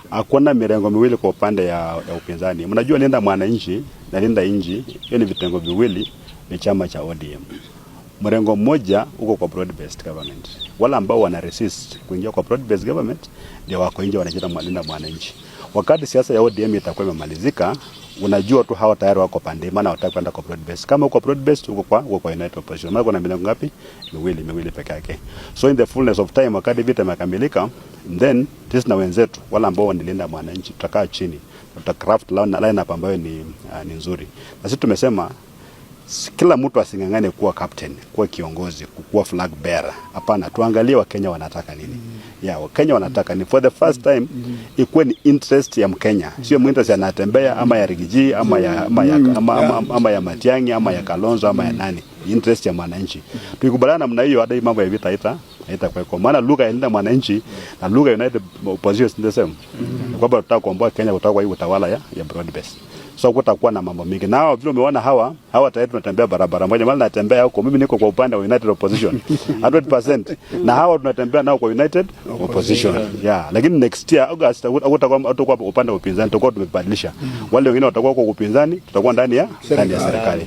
Hakuna mirengo miwili kwa upande ya upinzani. Mnajua Linda Mwananchi na Linda Inji, hiyo ni vitengo viwili ni chama cha ODM. Mrengo mmoja uko kwa broad based government. Wale ambao wana resist kuingia kwa broad based government ndio wako nje wanajiita Linda Mwananchi. Wakati siasa ya ODM itakuwa imemalizika, unajua tu hawa tayari wako pande maana wataka kwenda kwa broad based. Kama uko broad based uko kwa United Opposition. Maana kuna mirengo ngapi? Miwili peke yake. So in the fullness of time wakati vita imekamilika, then sisi na wenzetu wale ambao ni Linda Mwananchi tutakaa chini, tutacraft line up ambayo ni nzuri. Na sisi tumesema kila mtu asingangane kuwa captain, kuwa kiongozi, kuwa flag bearer. Hapana, tuangalie Wakenya wanataka nini. Wakenya wanataka ni for the first time ikuwe ni interest ya Mkenya. Sio interest ya Natembeya ama ya Rigiji ama ya Matiang'i ama ya Kalonzo ama ya nani. Interest ya mwananchi. Tukikubaliana namna hiyo hata mambo ya vita kwa maana lugha ya Linda Mwananchi na lugha United Opposition ni the same. Kwamba tutaka kuomba Kenya kutoka kwa hii utawala ya broad based. So kutakuwa na mambo mengi. Na vile umeona hawa tayari tunatembea barabara moja. Mali natembea huko, mimi niko kwa upande wa United Opposition 100%. Na hawa tunatembea nao kwa United Opposition. Lakini next year August utakuwa upande wa upinzani, tutakuwa tumebadilisha. Wale wengine watakuwa kwa upinzani, tutakuwa ndani ya serikali.